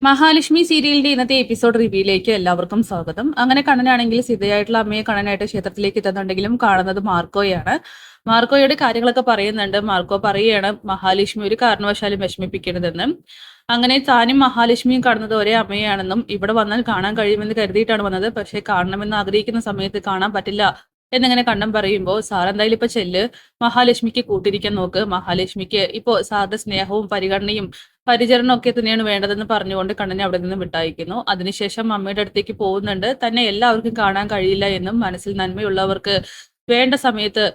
മഹാലക്ഷ്മി സീരിയലിന്റെ ഇന്നത്തെ എപ്പിസോഡ് റിവ്യൂയിലേക്ക് എല്ലാവർക്കും സ്വാഗതം. അങ്ങനെ കണ്ണനാണെങ്കിൽ സീതയായിട്ടുള്ള അമ്മയെ കാണാനായിട്ട് ക്ഷേത്രത്തിലേക്ക് എത്തുന്നുണ്ടെങ്കിലും കാണുന്നത് മാർക്കോയാണ്. മാർക്കോയുടെ കാര്യങ്ങളൊക്കെ പറയുന്നുണ്ട്. മാർക്കോ പറയുകയാണ് മഹാലക്ഷ്മി ഒരു കാരണവശാലും വിഷമിപ്പിക്കരുതെന്ന്. അങ്ങനെ താനും മഹാലക്ഷ്മിയും കാണുന്നത് ഒരേ അമ്മയാണെന്നും ഇവിടെ വന്നാൽ കാണാൻ കഴിയുമെന്ന് കരുതിയിട്ടാണ് വന്നത്. പക്ഷേ കാണണമെന്ന് ആഗ്രഹിക്കുന്ന സമയത്ത് കാണാൻ പറ്റില്ല എന്നിങ്ങനെ കണ്ണൻ പറയുമ്പോൾ സാർ എന്തായാലും ഇപ്പൊ ചെല്ല്, മഹാലക്ഷ്മിക്ക് കൂട്ടിരിക്കാൻ നോക്ക്. മഹാലക്ഷ്മിക്ക് ഇപ്പോ സാറിന്റെ സ്നേഹവും പരിഗണനയും പരിചരണം ഒക്കെ തന്നെയാണ് വേണ്ടതെന്ന് പറഞ്ഞുകൊണ്ട് കണ്ണനെ അവിടെ നിന്ന് വിട്ടയക്കുന്നു. അതിനുശേഷം അമ്മയുടെ അടുത്തേക്ക് പോകുന്നുണ്ട്. തന്നെ എല്ലാവർക്കും കാണാൻ കഴിയില്ല എന്നും മനസ്സിൽ നന്മയുള്ളവർക്ക് വേണ്ട സമയത്ത്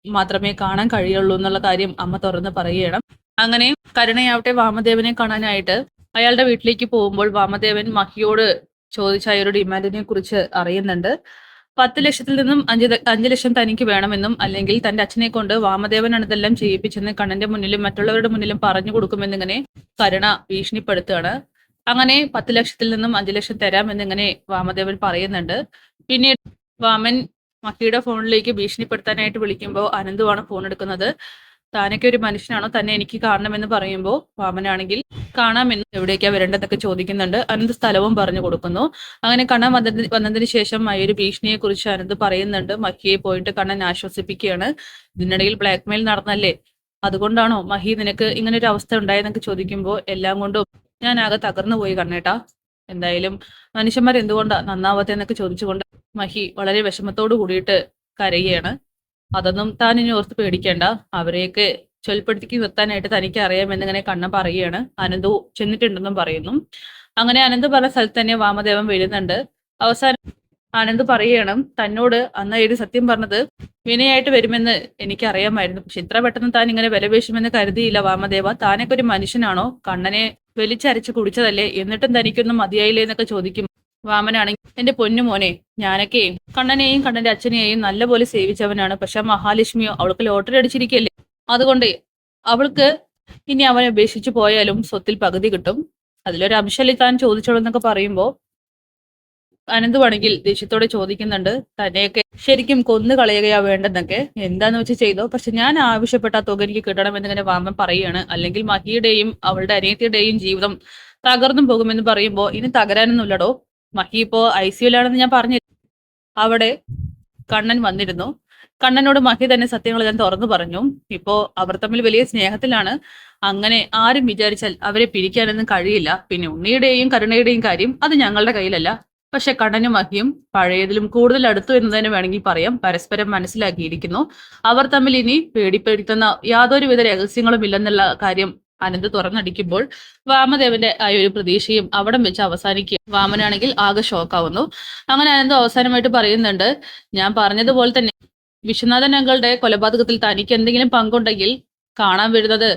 മാത്രമേ കാണാൻ കഴിയുള്ളൂ എന്നുള്ള കാര്യം അമ്മ തുറന്ന് പറയുകയാണ്. അങ്ങനെ കരുണയാവട്ടെ വാമദേവനെ കാണാനായിട്ട് അയാളുടെ വീട്ടിലേക്ക് പോകുമ്പോൾ വാമദേവൻ മഹിയോട് ചോദിച്ച ആ ഒരു ഡിമാൻഡിനെ കുറിച്ച് അറിയുന്നുണ്ട്. 10 ലക്ഷത്തിൽ നിന്നും 5 ലക്ഷം തനിക്ക് വേണമെന്നും അല്ലെങ്കിൽ തന്റെ അച്ഛനെ കൊണ്ട് വാമദേവനാണ് ഇതെല്ലാം ചെയ്യിപ്പിച്ചെന്ന് കണ്ണന്റെ മുന്നിലും മറ്റുള്ളവരുടെ മുന്നിലും പറഞ്ഞു കൊടുക്കുമെന്നിങ്ങനെ കരുണ ഭീഷണിപ്പെടുത്തുകയാണ്. അങ്ങനെ 10 ലക്ഷത്തിൽ നിന്നും 5 ലക്ഷം തരാമെന്നിങ്ങനെ വാമദേവൻ പറയുന്നുണ്ട്. പിന്നീട് വാമൻ മഹിയുടെ ഫോണിലേക്ക് ഭീഷണിപ്പെടുത്താനായിട്ട് വിളിക്കുമ്പോൾ അനന്തുവാണ് ഫോൺ എടുക്കുന്നത്. താനൊക്കെ ഒരു മനുഷ്യനാണോ, തന്നെ എനിക്ക് കാണണമെന്ന് പറയുമ്പോൾ വാമനാണെങ്കിൽ കാണാമെന്ന് എവിടേക്കാ വരേണ്ടതൊക്കെ ചോദിക്കുന്നുണ്ട്. അനന്ത് സ്ഥലവും പറഞ്ഞു കൊടുക്കുന്നു. അങ്ങനെ കണ്ണൻ വന്നതിന് ശേഷം ഒരു ഭീഷണിയെ കുറിച്ച് അനന്ത് പറയുന്നുണ്ട്. മഹിയെ പോയിട്ട് കണ്ണൻ ആശ്വസിപ്പിക്കുകയാണ്. ഇതിനിടയിൽ ബ്ലാക്ക്മെയിൽ നടന്നല്ലേ, അതുകൊണ്ടാണോ മഹി നിനക്ക് ഇങ്ങനെ ഒരു അവസ്ഥ ഉണ്ടായെന്നൊക്കെ ചോദിക്കുമ്പോൾ എല്ലാം കൊണ്ടും ഞാൻ ആകെ തകർന്നു പോയി കണ്ണേട്ടാ. എന്തായാലും മനുഷ്യന്മാർ എന്തുകൊണ്ടാ നന്നാവാത്തെ എന്നൊക്കെ ചോദിച്ചുകൊണ്ട് മഹി വളരെ വിഷമത്തോടു കൂടിയിട്ട് കരയുകയാണ്. അതൊന്നും താൻ ഇനി ഓർത്ത് പേടിക്കേണ്ട, അവരെയൊക്കെ ചൊൽപ്പെടുത്തി നിർത്താനായിട്ട് തനിക്ക് അറിയാമെന്നിങ്ങനെ കണ്ണൻ പറയുകയാണ്. അനന്തു ചെന്നിട്ടുണ്ടെന്നും പറയുന്നു. അങ്ങനെ അനന്ത് പറഞ്ഞ സ്ഥലത്ത് തന്നെ വാമദേവൻ വരുന്നുണ്ട്. അവസാനം ആനന്ദ് പറയണം തന്നോട് അന്ന് എഴുതി സത്യം പറഞ്ഞത് വിനയായിട്ട് വരുമെന്ന് എനിക്ക് അറിയാമായിരുന്നു. പക്ഷെ ഇത്ര പെട്ടെന്ന് താൻ ഇങ്ങനെ വിലപേശുമെന്ന് കരുതിയില്ല വാമദേവ. താനൊക്കെ ഒരു മനുഷ്യനാണോ? കണ്ണനെ വലിച്ചരച്ച് കുടിച്ചതല്ലേ, എന്നിട്ടും തനിക്കൊന്നും മതിയായില്ലേ എന്നൊക്കെ ചോദിക്കും. വാമനാണെങ്കിൽ എന്റെ പൊന്നുമോനെ, ഞാനൊക്കെ കണ്ണനെയും കണ്ണന്റെ അച്ഛനെയും നല്ലപോലെ സേവിച്ചവനാണ്. പക്ഷെ മഹാലക്ഷ്മിയോ അവൾക്ക് ലോട്ടറി അടിച്ചിരിക്കല്ലേ, അതുകൊണ്ട് അവൾക്ക് ഇനി അവനെ ഉപേക്ഷിച്ചു പോയാലും സ്വത്തിൽ പകുതി കിട്ടും. അതിലൊരു അംശല്ലേ താൻ ചോദിച്ചോളൂ എന്നൊക്കെ പറയുമ്പോ അനന്തുവാണെങ്കിൽ ദേഷ്യത്തോടെ ചോദിക്കുന്നുണ്ട്, തന്നെയൊക്കെ ശരിക്കും കൊന്നു കളയുകയാ വേണ്ടെന്നൊക്കെ. എന്താന്ന് വെച്ച് ചെയ്തോ, പക്ഷെ ഞാൻ ആവശ്യപ്പെട്ട തുക എനിക്ക് കിട്ടണമെന്നിങ്ങനെ വാമൻ പറയുകയാണ്. അല്ലെങ്കിൽ മഹിയുടെയും അവളുടെ അനിയത്തിയുടെയും ജീവിതം തകർന്നും പോകുമെന്ന് പറയുമ്പോ ഇനി തകരാനൊന്നുമില്ലടോ. മഹി ഇപ്പോ ICUലാണെന്ന് ഞാൻ പറഞ്ഞു. അവിടെ കണ്ണൻ വന്നിരുന്നു. കണ്ണനോട് മഹി തന്നെ സത്യങ്ങൾ ഞാൻ തുറന്നു പറഞ്ഞു. ഇപ്പോ അവർ തമ്മിൽ വലിയ സ്നേഹത്തിലാണ്. അങ്ങനെ ആരും വിചാരിച്ചാൽ അവരെ പിരിക്കാനൊന്നും കഴിയില്ല. പിന്നെ ഉണ്ണിയുടെയും കരുണയുടെയും കാര്യം അത് ഞങ്ങളുടെ കയ്യിലല്ല. പക്ഷെ കണ്ണനും മഹിയും പഴയതിലും കൂടുതൽ അടുത്തു എന്ന് തന്നെ വേണമെങ്കിൽ പറയാം. പരസ്പരം മനസ്സിലാക്കിയിരിക്കുന്നു. അവർ തമ്മിൽ ഇനി പേടിപ്പെടുത്തുന്ന യാതൊരുവിധ രഹസ്യങ്ങളും ഇല്ലെന്നുള്ള കാര്യം അനന്ത് തുറന്നടിക്കുമ്പോൾ വാമദേവന്റെ ആ ഒരു പ്രതീക്ഷയും അവിടം വെച്ച് അവസാനിക്കുക. വാമനാണെങ്കിൽ ആകെ ഷോക്കാവുന്നു. അങ്ങനെ അനന്ത് അവസാനമായിട്ട് പറയുന്നുണ്ട്, ഞാൻ പറഞ്ഞതുപോലെ തന്നെ വിശ്വനാഥൻ അങ്കളുടെ കൊലപാതകത്തിൽ തനിക്ക് എന്തെങ്കിലും പങ്കുണ്ടെങ്കിൽ കാണാൻ വരുന്നത്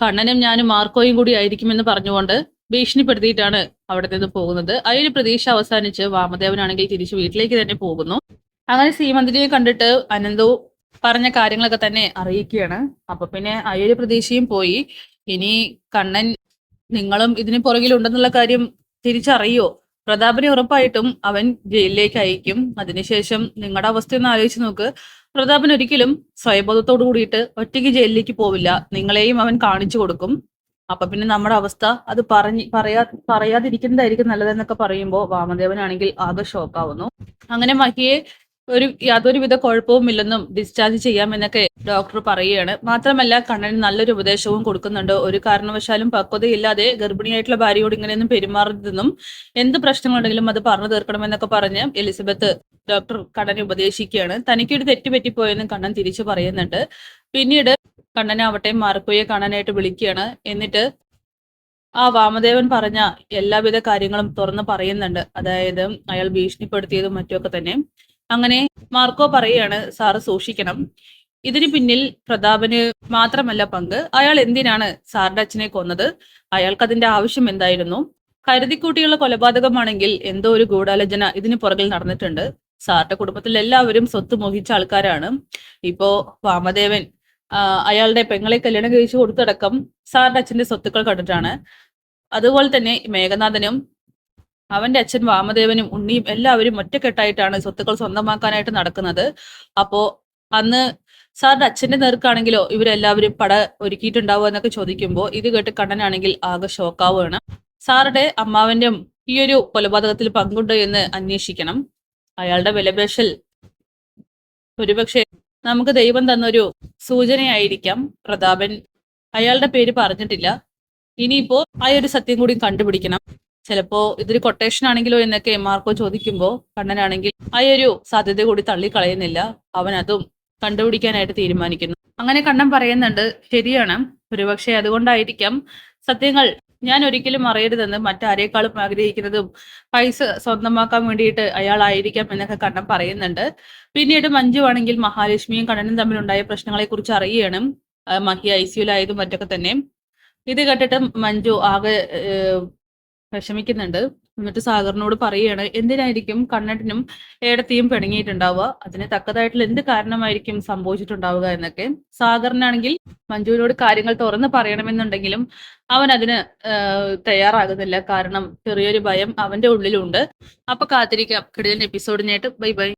കണ്ണനും ഞാനും മാർക്കോയും കൂടി ആയിരിക്കുമെന്ന് പറഞ്ഞുകൊണ്ട് ഭീഷണിപ്പെടുത്തിയിട്ടാണ് അവിടെ നിന്ന് പോകുന്നത്. ആ ഒരു പ്രതീക്ഷ അവസാനിച്ച് വാമദേവനാണെങ്കിൽ തിരിച്ചു വീട്ടിലേക്ക് തന്നെ പോകുന്നു. അങ്ങനെ സീമന്തിനെ കണ്ടിട്ട് അനന്തു പറഞ്ഞ കാര്യങ്ങളൊക്കെ തന്നെ അറിയിക്കുകയാണ്. അപ്പൊ പിന്നെ ആ ഒരു പ്രതീക്ഷയും പോയി. ഇനി കണ്ണൻ നിങ്ങളും ഇതിന് പുറകിലുണ്ടെന്നുള്ള കാര്യം തിരിച്ചറിയോ? പ്രതാപനെ ഉറപ്പായിട്ടും അവൻ ജയിലിലേക്ക് അയക്കും. അതിനുശേഷം നിങ്ങളുടെ അവസ്ഥയൊന്ന് ആലോചിച്ച് നോക്ക്. പ്രതാപൻ ഒരിക്കലും സ്വയബോധത്തോടു കൂടിയിട്ട് ഒറ്റയ്ക്ക് ജയിലിലേക്ക് പോവില്ല. നിങ്ങളെയും അവൻ കാണിച്ചു കൊടുക്കും. അപ്പൊ പിന്നെ നമ്മുടെ അവസ്ഥ അത് പറയാതിരിക്കുന്നതായിരിക്കും നല്ലതെന്നൊക്കെ പറയുമ്പോൾ വാമദേവനാണെങ്കിൽ ആകെ ഷോക്കാവുന്നു. അങ്ങനെ മഹിയെ യാതൊരുവിധ കുഴപ്പവും ഇല്ലെന്നും ഡിസ്ചാർജ് ചെയ്യാമെന്നൊക്കെ ഡോക്ടർ പറയുകയാണ്. മാത്രമല്ല കണ്ണന് നല്ലൊരു ഉപദേശവും കൊടുക്കുന്നുണ്ട്. ഒരു കാരണവശാലും പക്വതയില്ലാതെ ഗർഭിണിയായിട്ടുള്ള ഭാര്യയോട് ഇങ്ങനെയൊന്നും പെരുമാറരുതെന്നും എന്ത് പ്രശ്നങ്ങളുണ്ടെങ്കിലും അത് പറഞ്ഞു തീർക്കണമെന്നൊക്കെ പറഞ്ഞ് എലിസബത്ത് ഡോക്ടർ കണ്ണനെ ഉപദേശിക്കുകയാണ്. തനിക്കൊരു തെറ്റ് പറ്റിപ്പോയെന്നും കണ്ണൻ തിരിച്ചു പറയുന്നുണ്ട്. പിന്നീട് കണ്ണനാവട്ടെ മാർക്കോയെ കാണാനായിട്ട് വിളിക്കുകയാണ്. എന്നിട്ട് ആ വാമദേവൻ പറഞ്ഞ എല്ലാവിധ കാര്യങ്ങളും തുറന്ന് പറയുന്നുണ്ട്. അതായത് അയാൾ ഭീഷണിപ്പെടുത്തിയതും മറ്റുമൊക്കെ തന്നെ. അങ്ങനെ മാർക്കോ പറയാണ്, സാറ് സൂക്ഷിക്കണം, ഇതിന് പിന്നിൽ പ്രതാപന് മാത്രമല്ല പങ്ക്. അയാൾ എന്തിനാണ് സാറിന്റെ അച്ഛനെ കൊന്നത്? അയാൾക്ക് അതിന്റെ ആവശ്യം എന്തായിരുന്നു? കരുതിക്കൂട്ടിയുള്ള കൊലപാതകമാണെങ്കിൽ എന്തോ ഒരു ഗൂഢാലോചന ഇതിന് പുറകിൽ നടന്നിട്ടുണ്ട്. സാറിന്റെ കുടുംബത്തിൽ എല്ലാവരും സ്വത്ത് മോഹിച്ച ആൾക്കാരാണ്. ഇപ്പോ വാമദേവൻ അയാളുടെ പെങ്ങളെ കല്യാണം കഴിച്ചു കൊടുത്തടക്കം സാറിന്റെ അച്ഛന്റെ സ്വത്തുക്കൾ കണ്ടിട്ടാണ്. അതുപോലെ തന്നെ മേഘനാഥനും അവന്റെ അച്ഛൻ വാമദേവനും ഉണ്ണിയും എല്ലാവരും ഒറ്റക്കെട്ടായിട്ടാണ് സ്വത്തുക്കൾ സ്വന്തമാക്കാനായിട്ട് നടക്കുന്നത്. അപ്പോ അന്ന് സാറിന്റെ അച്ഛന്റെ നേർക്കാണെങ്കിലോ ഇവരെല്ലാവരും പട ഒരുക്കിയിട്ടുണ്ടാവുക എന്നൊക്കെ ചോദിക്കുമ്പോൾ ഇത് കേട്ട് കണ്ണനാണെങ്കിൽ ആകെ ഷോക്കാവുകയാണ്. സാറുടെ അമ്മാവന്റെ ഈ ഒരു കൊലപാതകത്തിൽ പങ്കുണ്ടോ എന്ന് അന്വേഷിക്കണം. അയാളുടെ വിലപേശൽ ഒരുപക്ഷെ നമുക്ക് ദൈവം തന്നൊരു സൂചനയായിരിക്കാം. പ്രതാപൻ അയാളുടെ പേര് പറഞ്ഞിട്ടില്ല. ഇനിയിപ്പോ ആ ഒരു സത്യം കൂടി കണ്ടുപിടിക്കണം. ചിലപ്പോ ഇതൊരു കൊട്ടേഷൻ ആണെങ്കിലോ എന്നൊക്കെ മാർക്കോ ചോദിക്കുമ്പോ കണ്ണനാണെങ്കിൽ ആ ഒരു സാധ്യത കൂടി തള്ളിക്കളയുന്നില്ല. അവൻ അതും കണ്ടുപിടിക്കാനായിട്ട് തീരുമാനിക്കുന്നു. അങ്ങനെ കണ്ണൻ പറയുന്നുണ്ട്, ശരിയാണ്, ഒരുപക്ഷെ അതുകൊണ്ടായിരിക്കാം സത്യങ്ങൾ ഞാൻ ഒരിക്കലും അറിയരുതെന്ന് മറ്റാരേക്കാളും ആഗ്രഹിക്കുന്നതും പൈസ സ്വന്തമാക്കാൻ വേണ്ടിയിട്ട് അയാളായിരിക്കാം എന്നൊക്കെ കണ്ണൻ പറയുന്നുണ്ട്. പിന്നീട് മഞ്ജു ആണെങ്കിൽ മഹാലക്ഷ്മിയും കണ്ണനും തമ്മിലുണ്ടായ പ്രശ്നങ്ങളെ കുറിച്ച് അറിയണം. മഹി ഐസിയുലായതും മറ്റൊക്കെ തന്നെ. ഇത് കേട്ടിട്ട് മഞ്ജു ആകെ വിഷമിക്കുന്നുണ്ട്. എന്നിട്ട് സാഗറിനോട് പറയുകയാണ്, എന്തിനായിരിക്കും കണ്ണനും ഏടത്തിയും പിണങ്ങിയിട്ടുണ്ടാവുക, അതിന് തക്കതായിട്ടുള്ള എന്ത് കാരണമായിരിക്കും സംഭവിച്ചിട്ടുണ്ടാവുക എന്നൊക്കെ. സാഗറിനാണെങ്കിൽ മഞ്ജുവിനോട് കാര്യങ്ങൾ തുറന്ന് പറയണമെന്നുണ്ടെങ്കിലും അവൻ അതിന് തയ്യാറാകുന്നില്ല. കാരണം ചെറിയൊരു ഭയം അവന്റെ ഉള്ളിലുണ്ട്. അപ്പൊ കാത്തിരിക്കാം കിടിലൻ എപ്പിസോഡിനായിട്ട്. Bye bye.